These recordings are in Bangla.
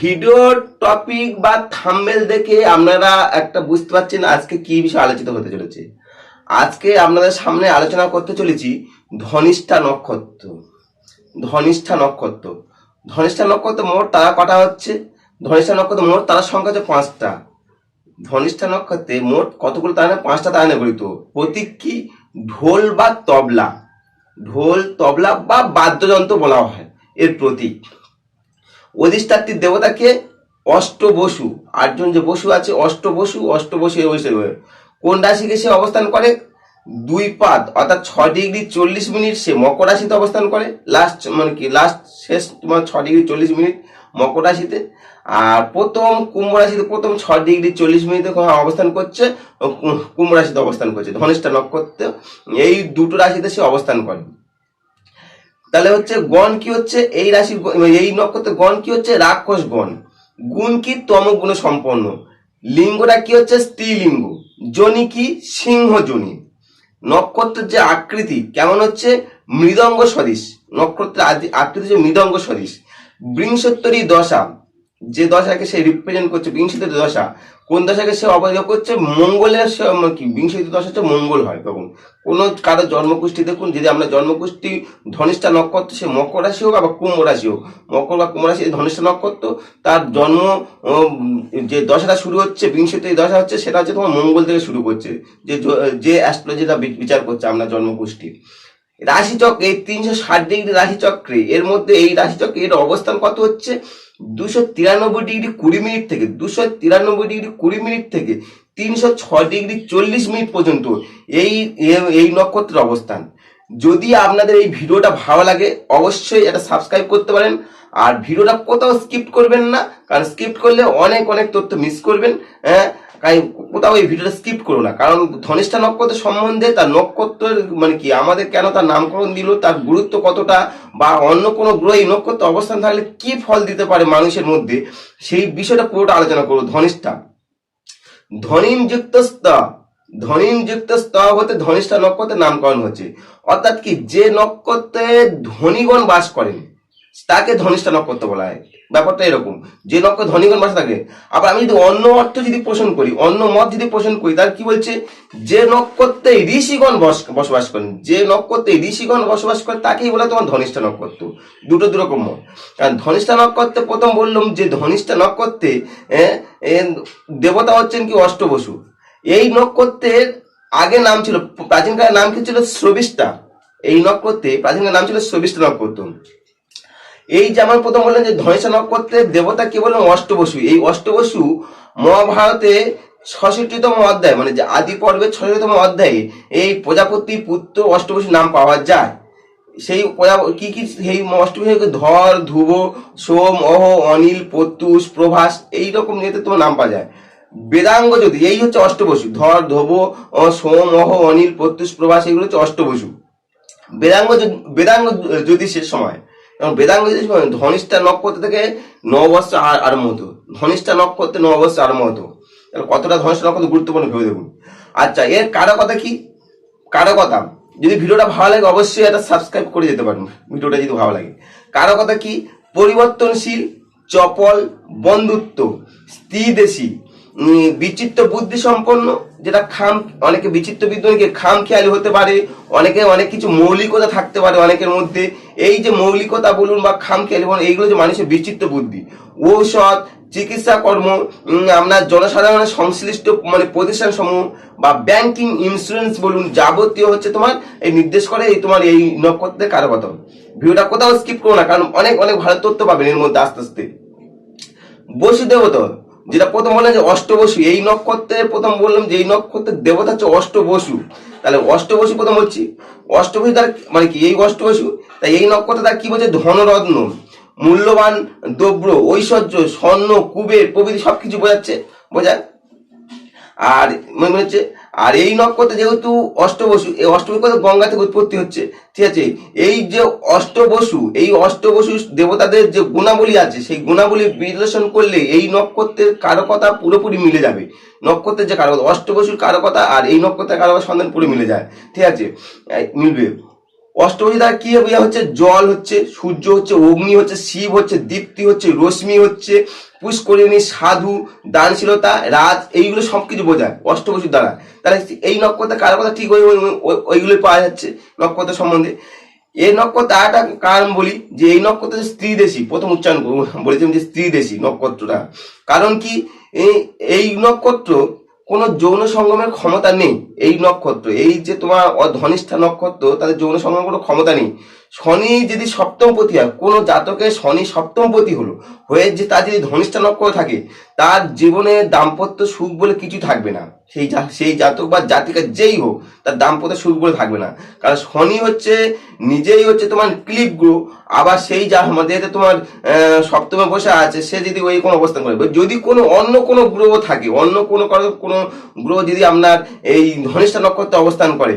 ভিডিওর টপিক বা থাম্বনেল দেখে আপনারা একটা বুঝতে পারছেন আজকে কি বিষয় আলোচিত হতে চলেছে। আজকে আপনাদের সামনে আলোচনা করতে চলেছি ধনিষ্ঠা নক্ষত্র। ধনিষ্ঠা নক্ষত্র ধনিষ্ঠা নক্ষত্র মোট তারা কটা হচ্ছে? ধনিষ্ঠা নক্ষত্র মোট তারার সংখ্যা হচ্ছে 5টা। ধনিষ্ঠা নক্ষত্রে মোট কতগুলো তারা? 5টা তারা নিয়ে গঠিত। প্রতীক কি? ঢোল বা তবলা। ঢোল, তবলা বা বাদ্যযন্ত্র বলা হয় এর প্রতীক। অধিষ্ঠাত্রী দেবতাকে অষ্টবসু। 8জন যে বসু আছে অষ্টবসু, অষ্টবসু কোন রাশিকে সে অবস্থান করে? 2 পাদ অর্থাৎ 6 ডিগ্রি 40 মিনিট সে মকর রাশিতে অবস্থান করে। লাস্ট শেষ তোমার 6 ডিগ্রি 40 মিনিট মকর রাশিতে। আর প্রথম কুম্ভ রাশিতে প্রথম 6 ডিগ্রি 40 মিনিটে অবস্থান করছে, কুম্ভ রাশিতে অবস্থান করছে। ধনিষ্ঠা নক্ষত্র এই দুটো রাশিতে সে অবস্থান করে। তাহলে হচ্ছে গণ কি হচ্ছে? এই রাশির এই নক্ষত্রের গণ কি হচ্ছে? রাক্ষস গণ। গুণ কি? তমগুণ সম্পন্ন। লিঙ্গটা কি হচ্ছে? স্ত্রীলিঙ্গ। যোনি কি? সিংহ যোনি। নক্ষত্রের যে আকৃতি কেমন হচ্ছে? মৃদঙ্গ সদৃশ। নক্ষত্রের আকৃতি হচ্ছে মৃদঙ্গ সদৃশ। বিংশোত্তরী দশা, যে দশাকে সে রিপ্রেজেন্ট করছে, বিংশোত্তরী দশা কোন দশাকে সে অবয়োগ করছে? মঙ্গলের কি বিংশোত্তরী দশা হচ্ছে মঙ্গল হয় তখন। কোনো কারো জন্মকুষ্ঠি দেখুন, যদি আমরা জন্মকুষ্ঠি ধনিষ্ঠা নক্ষত্র, সে মকর রাশি হোক আবার কুম্ভ রাশি হোক, মকর বা কুম্ভ রাশি ধনিষ্ঠা নক্ষত্র, তার জন্ম যে দশাটা শুরু হচ্ছে, বিংশোত্তরী দশা হচ্ছে, সেটা হচ্ছে তোমার মঙ্গল থেকে শুরু করছে। যে অ্যাস্ট্রোলজিটা বিচার করছে আমরা জন্মকুষ্ঠি রাশিচক্র, এই 360 ডিগ্রি রাশিচক্রে এর মধ্যে এই রাশিচক্রে এর অবস্থান কত হচ্ছে? 293 ডিগ্রি 20 মিনিট থেকে 293 ডিগ্রি 20 মিনিট থেকে 306 ডিগ্রি 40 মিনিট পর্যন্ত এই নক্ষত্রের অবস্থান। যদি আপনাদের এই ভিডিওটা ভালো লাগে অবশ্যই এটা সাবস্ক্রাইব করতে পারেন। আর ভিডিওটা কোথাও স্কিপ করবেন না, কারণ স্কিপ করলে অনেক তথ্য মিস করবেন। কোথাও এই ভিডিওটা স্কিপ করো না, কারণ ধনিষ্ঠা নক্ষত্র সম্বন্ধে, তার নক্ষত্রের কি আমাদের কেন তার নামকরণ দিল, তার গুরুত্ব কতটা, বা অন্য কোনো গ্রহ এই নক্ষত্র অবস্থান থাকলে কি ফল দিতে পারে মানুষের মধ্যে, সেই বিষয়টা পুরোটা আলোচনা করবো। ধনিষ্ঠা ধনিযুক্ত স্তর হতে ধনিষ্ঠা নক্ষত্রের নামকরণ হচ্ছে। অর্থাৎ কি, যে নক্ষত্রে ধনীগণ বাস করেন তাকে ধনিষ্ঠা নক্ষত্র বলা হয়। ব্যাপারটা এরকম, যে নক্ষত্র ধনীগণ বাস থাকে। আবার আমি যদি অন্য অর্থ যদি পোষণ করি, অন্য মত যদি পোষণ করি, তার কি বলছে? যে নক্ষত্রে ঋষিগণ বসবাস করেন, যে নক্ষত্রে ঋষিগণ বসবাস করে তাকেই বলে তোমার ধনিষ্ঠা নক্ষত্র। দুটো দুরকম মত। কারণ ধনিষ্ঠা নক্ষত্রে প্রথম বললাম যে ধনিষ্ঠা নক্ষত্রে দেবতা হচ্ছেন কি অষ্টবসু। এই নক্ষত্রের আগে নাম ছিল, প্রাচীনকালের নাম কি ছিল? শ্রবিষ্ঠা। এই নক্ষত্রে প্রাচীনকালের নাম ছিল শ্রবিষ্ঠা নক্ষত্র। এই যেমন প্রথম বললেন যে ধনিষ্ঠা নক্ষত্রের দেবতা কে বললেন? অষ্টবসু। এই অষ্টবসু মহাভারতে 66তম অধ্যায়, যে আদি পর্বের 66তম অধ্যায়ে এই প্রজাপতি পুত্র অষ্টবসু নাম পাওয়া যায়। সেই কি কি সেই অষ্টবসু? ধর, ধ্রুব, সোম, অহ, অনিল, প্রত্যুষ, প্রভাস, এইরকম নিয়ে তোমার নাম পাওয়া যায়। বেদাঙ্গ যদি, এই হচ্ছে অষ্টবসু। ধর, ধ্রুব, সোম, অহ, অনিল, প্রত্যুষ, প্রভাস, এগুলো হচ্ছে অষ্টবসু। বেদাঙ্গ জ্যোতিষের সময়, বেদাঙ্গ জ্যোতিষ ধনিষ্ঠা নক্ষত্র থেকে নববর্ষ আরম্ভ হতো। ধনিষ্ঠা নক্ষত্রে নববর্ষ আরম্ভ হতো। কতটা ধনিষ্ঠা নক্ষত্র গুরুত্বপূর্ণ ভেবে দেখুন। আচ্ছা, এর কারকতা কি? কারকতা, যদি ভিডিওটা ভালো লাগে অবশ্যই এটা সাবস্ক্রাইব করে যেতে পারেন, ভিডিওটা যদি ভালো লাগে। কারকতা কি? পরিবর্তনশীল, চপল, বন্ধুত্ব, স্থিরদেশী, বিচিত্র বুদ্ধি সম্পন্ন, যেটা অনেকে বিচিত্র বিদ্যানকে খাম খেয়ালি হতে পারে, অনেকে অনেক কিছু মৌলিকতা থাকতে পারে অনেকের মধ্যে। এই যে মৌলিকতা বলুন বা খাম খেয়ালি বলুন, এইগুলো যে মানুষের বিচিত্র বুদ্ধি। ঔষধ, চিকিৎসা কর্ম, আপনার জনসাধারণের সংশ্লিষ্ট প্রতিষ্ঠান সমূহ বা ব্যাংকিং, ইন্স্যুরেন্স বলুন, যাবতীয় হচ্ছে তোমার এই নির্দেশ করে এই তোমার এই নক্ষত্রের কারকতা। ভিডিওটা কোথাও স্কিপ করো না, কারণ অনেক ভালো তথ্য পাবেন এর মধ্যে আস্তে আস্তে। বসু দেবতা, যেটা প্রথম বললাম যে অষ্টবসু, এই নক্ষত্রে প্রথম বললাম যে এই নক্ষত্রের দেবতা হচ্ছে অষ্টবসু। তাহলে অষ্টবসু প্রথম বলছি, অষ্টবসু তার কি? এই অষ্টবসু, তাই এই নক্ষত্রে তার কি বলছে? ধনরত্ন, মূল্যবান দ্রব্য, ঐশ্বর্য, স্বর্ণ, কুবের প্রভৃতি সবকিছু বোঝায়। আর হচ্ছে, আর এই নক্ষত্রে যেহেতু অষ্টবসু, এই অষ্টবসু গঙ্গা থেকে উৎপত্তি হচ্ছে, ঠিক আছে। এই যে অষ্টবসু, এই অষ্টবসু দেবতাদের যে গুণাবলী আছে, সেই গুণাবলী বিশ্লেষণ করলে এই নক্ষত্রের কারকতা পুরোপুরি মিলে যাবে। নক্ষত্রের যে কারকতা, অষ্টবসুর কারকতা আর এই নক্ষত্রের কারকতা সন্ধান পুরো মিলে যায়, ঠিক আছে, মিলবে। অষ্টবসু দ্বারা কি হচ্ছে? জল হচ্ছে, সূর্য হচ্ছে, অগ্নি হচ্ছে, শিব হচ্ছে, দীপ্তি হচ্ছে, রশ্মি হচ্ছে, পুষ্করিণী, সাধু, দানশীলতা, রাজ, এইগুলো সবকিছু বোঝায় অষ্টবসুর দ্বারা। তাহলে এই নক্ষত্রে কার কথা ঠিক ওইগুলোই পাওয়া যাচ্ছে নক্ষত্র সম্বন্ধে। এই নক্ষত্র আর একটা কারণ বলি যে এই নক্ষত্র স্ত্রীদেশী, প্রথম উচ্চারণ বলেছিলাম যে স্ত্রীদেশী নক্ষত্রটা। কারণ কি, এই নক্ষত্র কোনো যৌন সঙ্গমের ক্ষমতা নেই। এই নক্ষত্র, এই যে তোমার ধনিষ্ঠা নক্ষত্র, তাদের যৌন সঙ্গমের কোনো ক্ষমতা নেই। শনি যদি সপ্তমপতি হয়, কোনো জাতকের শনি সপ্তমপতি হয়ে যে তার যদি ধনিষ্ঠা নক্ষত্র থাকে, তার জীবনে দাম্পত্য সুখ বলে কিছু থাকবে না। সেই জাতক বা জাতিকা যেই হোক, তার দাম্পত্য সুখ বলে থাকবে না। কারণ শনি হচ্ছে নিজেই হচ্ছে তোমার ক্লিপ গ্রহ, আবার সেই যা যেহেতু তোমার সপ্তমে বসে আছে, সে যদি ওই কোনো অবস্থান করে, যদি কোনো অন্য কোনো গ্রহ থাকে, অন্য কোনো গ্রহ যদি আপনার এই ধনিষ্ঠা নক্ষত্রে অবস্থান করে,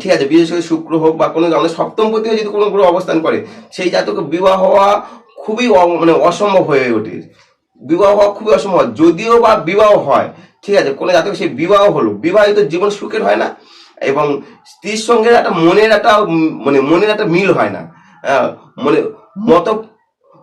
ঠিক আছে, বিশেষ করে শুক্র হোক বা কোনো আমাদের সপ্তমপতি হয়ে যদি কোনো গ্রহ অবস্থান করে, সেই জাতকে বিবাহ হওয়া খুবই মানে অসম্ভব হয়ে ওঠে। বিবাহ হওয়া খুবই অসম্ভব। যদিও বা বিবাহ হয়, ঠিক আছে, কোনো জাতক সেই বিবাহ হলো, বিবাহিত জীবন সুখের হয় না, এবং স্ত্রীর সঙ্গে একটা মনের একটা মিল হয় না, মানে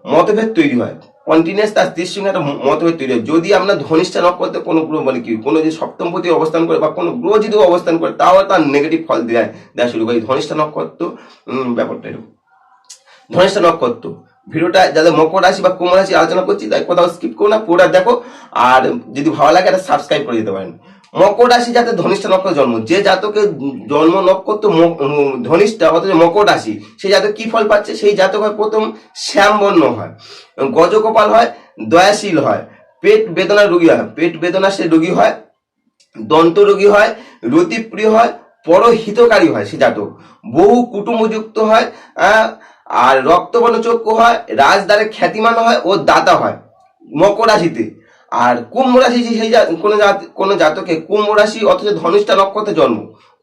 মতভেদ তৈরি হয়, কন্টিনিউয়াস তার স্ত্রীর সঙ্গে একটা মতভেদ তৈরি হয়। যদি আপনার ধনিষ্ঠা নক্ষত্রে কোনো গ্রহ কোনো যদি সপ্তমপতি অবস্থান করে বা কোনো গ্রহ যদি অবস্থান করে, তাও তার নেগেটিভ ফল দেওয়া শুরু করে। ধনিষ্ঠা নক্ষত্র ব্যাপারটা এরকম। ধনিষ্ঠা নক্ষত্র ভিডিওটা যাদের মকর রাশি বা কুম্ভ রাশি আলোচনা করছি, তাই কোথাও স্কিপ করো না, পুরোটা দেখো। আর যদি ভালো লাগে একটা সাবস্ক্রাইব করে দিতে পারেন। মকর রাশি যাদের ধনিষ্ঠা নক্ষত্র জন্ম, যে জাতকের জন্ম নক্ষত্র ধনিষ্ঠা অথচ মকর রাশি, সেই জাতক কি ফল পাচ্ছে? সেই জাতক হয় প্রথম শ্যামবর্ণ হয়, গজকপাল হয়, দয়াশীল হয়, পেট বেদনার রোগী হয়, পেট বেদনা সে রোগী হয়, দন্ত রোগী হয়, রতিপ্রিয় হয়, পরহিতকারী হয় সে জাতক, বহু কুটুম্বযুক্ত হয়, আর রক্তবর্ণ চক্ষু হয়, রাজদ্বারে খ্যাতিমান হয় ও দাতা হয় মকর রাশিতে। আর কুম্ভ রাশি, সেই কোনো জাতকে কুম্ভ রাশি অথচ ধনিষ্ঠা নক্ষত্রে জন্ম,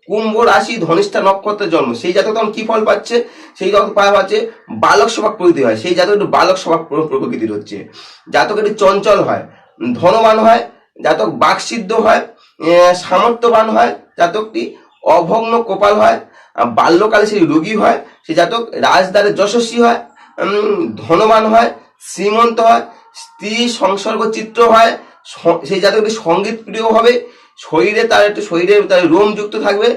কুম্ভ রাশি ধনিষ্ঠা নক্ষত্রে জন্ম, সেই জাতক তখন কি ফল পাচ্ছে? সেই জাতক পাচ্ছে বালক স্বভাব প্রকৃতি হয়, সেই জাতক একটু বালক স্বভাব প্রকৃতির হচ্ছে। জাতক একটু চঞ্চল হয়, ধনবান হয়, জাতক বাকসিদ্ধ হয়, সামর্থ্যবান হয়, জাতকটি অভগ্ন কপাল হয়, বাল্যকালে সেই রোগী হয়, সে জাতক রাজদ্বারে যশস্বী হয়, ধনবান হয়, শ্রীমন্ত হয়, স্ত্রী সংসর্গ চিত্র হয়, সেই জাতকটি সঙ্গীত প্রিয় হবে, শরীরে তার রোম যুক্ত থাকবে।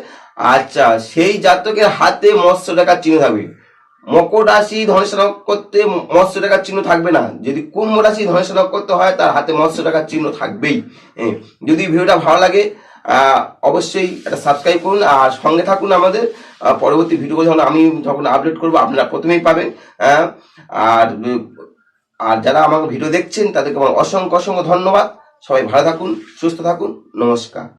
আচ্ছা, সেই জাতকের হাতে মৎস্য রেখার চিহ্ন থাকবে। মকর রাশি ধনেশ নক্ষত্রে মৎস্য রেখার চিহ্ন থাকবে না। যদি কুম্ভ রাশি ধনেশ নক্ষত্র হয়, তার হাতে মৎস্য রেখার চিহ্ন থাকবেই। যদি ভিডিওটা ভালো লাগে অবশ্যই একটা সাবস্ক্রাইব করুন আর সঙ্গে থাকুন। আমাদের পরবর্তী ভিডিও যখন আপলোড করবো আপনারা প্রথমেই পাবেন। আর আর যারা আমার ভিডিও দেখছেন তাদেরকে আমার অসংখ্য ধন্যবাদ। সবাই ভালো থাকুন, সুস্থ থাকুন, নমস্কার।